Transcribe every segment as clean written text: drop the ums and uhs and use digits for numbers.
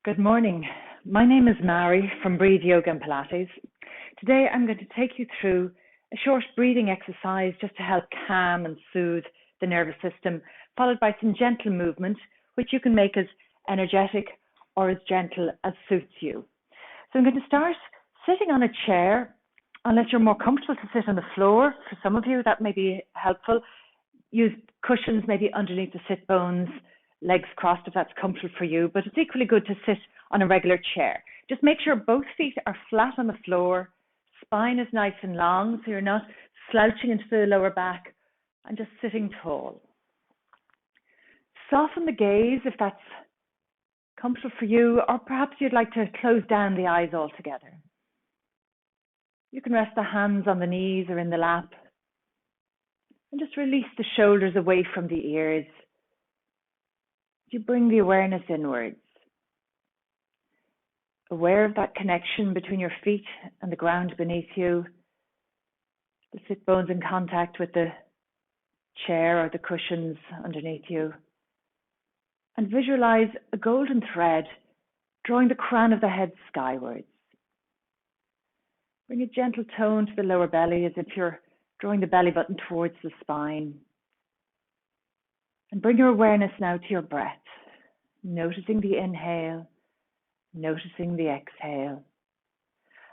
Good morning. My name is Mary from Breathe Yoga and Pilates. Today I'm going to take you through a short breathing exercise just to help calm and soothe the nervous system, followed by some gentle movement, which you can make as energetic or as gentle as suits you. So I'm going to start sitting on a chair, unless you're more comfortable to sit on the floor. For some of you, that may be helpful. Use cushions maybe underneath the sit bones, legs crossed if that's comfortable for you, but it's equally good to sit on a regular chair. Just make sure both feet are flat on the floor, spine is nice and long, so you're not slouching into the lower back, and just sitting tall. Soften the gaze if that's comfortable for you, or perhaps you'd like to close down the eyes altogether. You can rest the hands on the knees or in the lap, and just release the shoulders away from the ears. You bring the awareness inwards, aware of that connection between your feet and the ground beneath you, the sit bones in contact with the chair or the cushions underneath you, and visualize a golden thread drawing the crown of the head skywards. Bring a gentle tone to the lower belly as if you're drawing the belly button towards the spine. And bring your awareness now to your breath, noticing the inhale, noticing the exhale.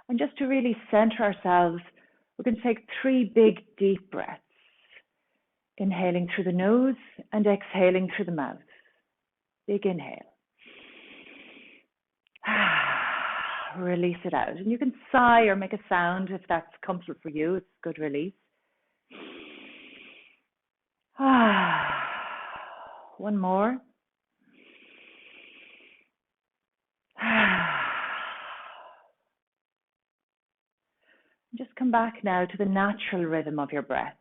And just to really center ourselves, we're going to take 3 big, deep breaths, inhaling through the nose and exhaling through the mouth. Big inhale. Release it out. And you can sigh or make a sound if that's comfortable for you. It's a good release. One more. Just come back now to the natural rhythm of your breath,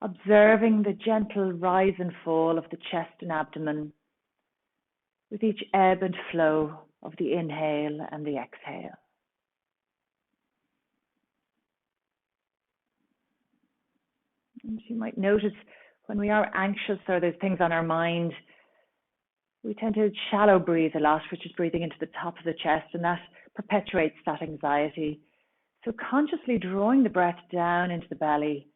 observing the gentle rise and fall of the chest and abdomen with each ebb and flow of the inhale and the exhale. And you might notice when we are anxious or there's things on our mind, we tend to shallow breathe a lot, which is breathing into the top of the chest, and that perpetuates that anxiety. So consciously drawing the breath down into the belly,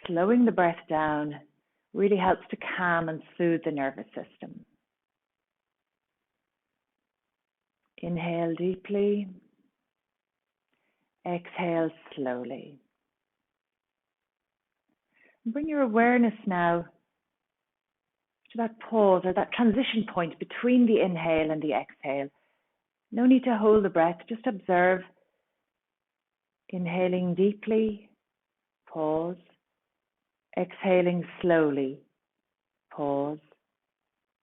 slowing the breath down, really helps to calm and soothe the nervous system. Inhale deeply, exhale slowly. Bring your awareness now to that pause or that transition point between the inhale and the exhale. No need to hold the breath, just observe. Inhaling deeply, pause. Exhaling slowly, pause.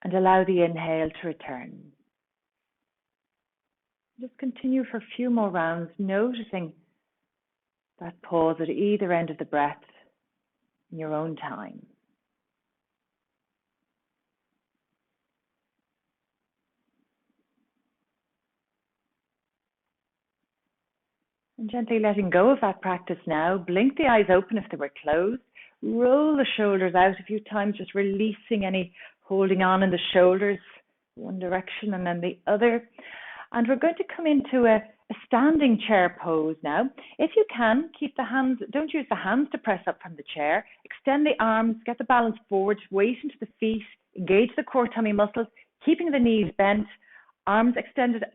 And allow the inhale to return. Just continue for a few more rounds, noticing that pause at either end of the breath in your own time. And gently letting go of that practice now. Blink the eyes open if they were closed. Roll the shoulders out a few times, just releasing any holding on in the shoulders, one direction and then the other. And we're going to come into a standing chair pose now. If you can, keep the hands, don't use the hands to press up from the chair. Extend the arms, get the balance forward, weight into the feet, engage the core tummy muscles, keeping the knees bent, arms extended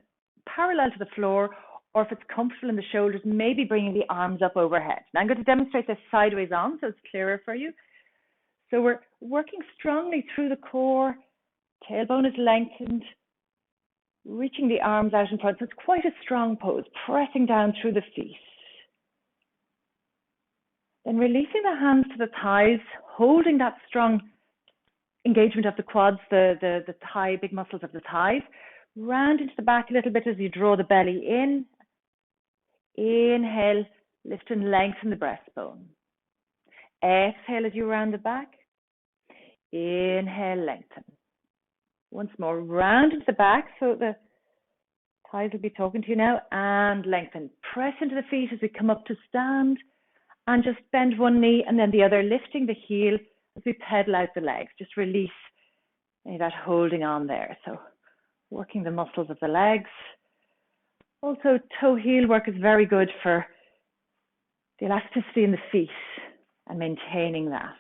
parallel to the floor, or if it's comfortable in the shoulders, maybe bringing the arms up overhead. Now I'm going to demonstrate this sideways on so it's clearer for you. So we're working strongly through the core, tailbone is lengthened, reaching the arms out in front. So it's quite a strong pose, pressing down through the feet. Then releasing the hands to the thighs, holding that strong engagement of the quads, the thigh, big muscles of the thighs. Round into the back a little bit as you draw the belly in. Inhale, lift and lengthen the breastbone. Exhale as you round the back. Inhale, lengthen. Once more, round into the back, so the thighs will be talking to you now, and lengthen. Press into the feet as we come up to stand, and just bend one knee and then the other, lifting the heel as we pedal out the legs. Just release any of that holding on there. So working the muscles of the legs. Also, toe heel work is very good for the elasticity in the feet and maintaining that.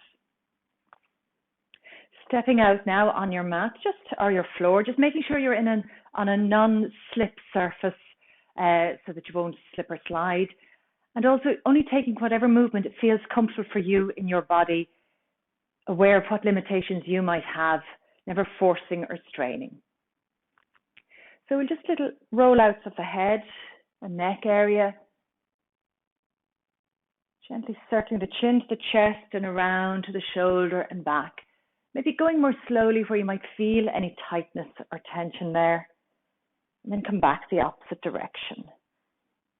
Stepping out now on your mat, or your floor, just making sure you're on a non-slip surface so that you won't slip or slide. And also only taking whatever movement it feels comfortable for you in your body, aware of what limitations you might have, never forcing or straining. So we'll just little rollouts of the head and neck area, gently circling the chin to the chest and around to the shoulder and back. Maybe going more slowly where you might feel any tightness or tension there. And then come back the opposite direction,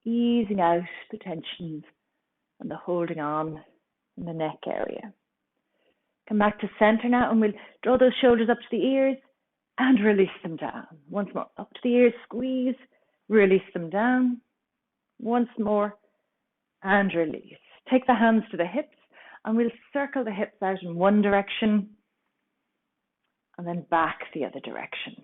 easing out the tensions and the holding on in the neck area. Come back to center now, and we'll draw those shoulders up to the ears and release them down. Once more, up to the ears, squeeze, release them down. Once more, and release. Take the hands to the hips, and we'll circle the hips out in one direction, and then back the other direction.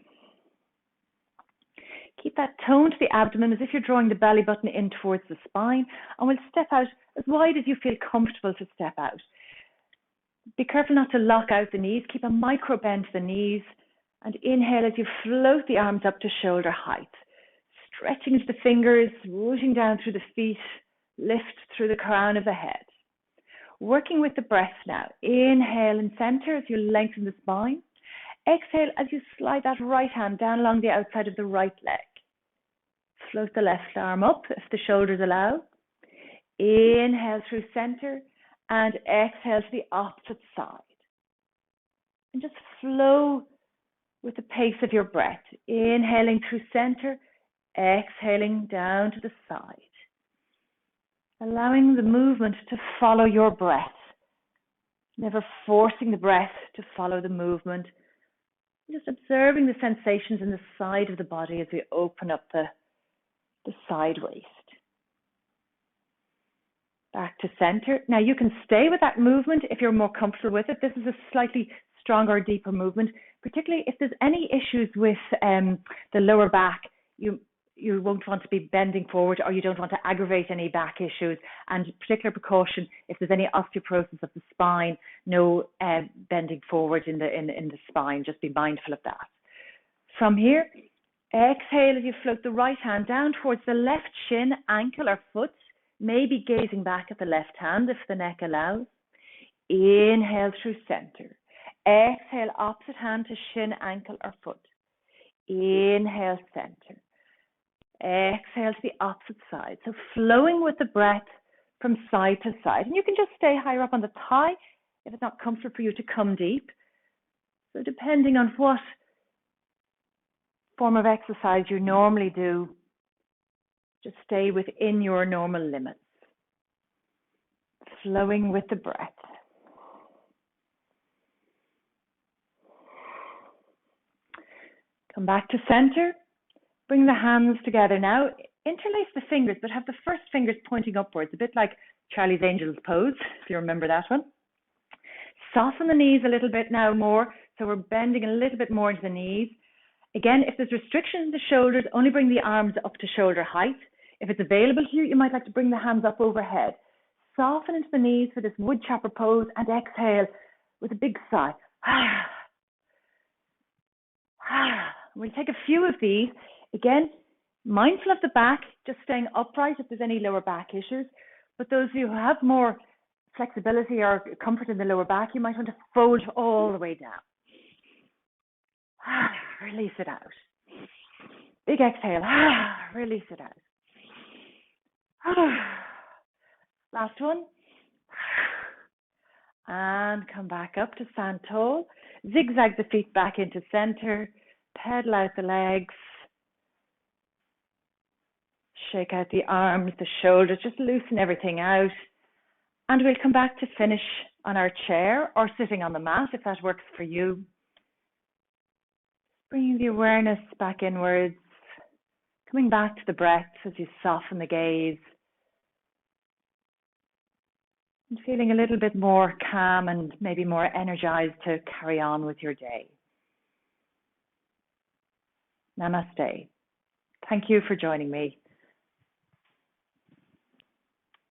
Keep that tone to the abdomen as if you're drawing the belly button in towards the spine, and we'll step out as wide as you feel comfortable to step out. Be careful not to lock out the knees. Keep a micro bend to the knees, and inhale as you float the arms up to shoulder height. Stretching into the fingers, rooting down through the feet, lift through the crown of the head. Working with the breath now. Inhale in center as you lengthen the spine. Exhale as you slide that right hand down along the outside of the right leg. Float the left arm up if the shoulders allow. Inhale through center and exhale to the opposite side. And just flow with the pace of your breath. Inhaling through center, exhaling down to the side. Allowing the movement to follow your breath. Never forcing the breath to follow the movement. Just observing the sensations in the side of the body as we open up the side waist. Back to center. Now you can stay with that movement if you're more comfortable with it. This is a slightly stronger, deeper movement, particularly if there's any issues with the lower back. You won't want to be bending forward, or you don't want to aggravate any back issues. And particular precaution, if there's any osteoporosis of the spine, no bending forward in the spine. Just be mindful of that. From here, exhale as you float the right hand down towards the left shin, ankle or foot, maybe gazing back at the left hand if the neck allows. Inhale through center. Exhale, opposite hand to shin, ankle or foot. Inhale, center. Exhale to the opposite side. So flowing with the breath from side to side. And you can just stay higher up on the thigh if it's not comfortable for you to come deep. So depending on what form of exercise you normally do, just stay within your normal limits. Flowing with the breath. Come back to center. Bring the hands together now. Interlace the fingers, but have the first fingers pointing upwards, a bit like Charlie's Angels pose, if you remember that one. Soften the knees a little bit now more, so we're bending a little bit more into the knees. Again, if there's restriction in the shoulders, only bring the arms up to shoulder height. If it's available to you, you might like to bring the hands up overhead. Soften into the knees for this wood chopper pose and exhale with a big sigh. We'll take a few of these. Again, mindful of the back, just staying upright if there's any lower back issues. But those of you who have more flexibility or comfort in the lower back, you might want to fold all the way down. Release it out. Big exhale. Release it out. Last one. And come back up to stand tall. Zigzag the feet back into center. Pedal out the legs. Shake out the arms, the shoulders, just loosen everything out. And we'll come back to finish on our chair or sitting on the mat if that works for you. Bringing the awareness back inwards, coming back to the breath as you soften the gaze. And feeling a little bit more calm and maybe more energized to carry on with your day. Namaste. Thank you for joining me.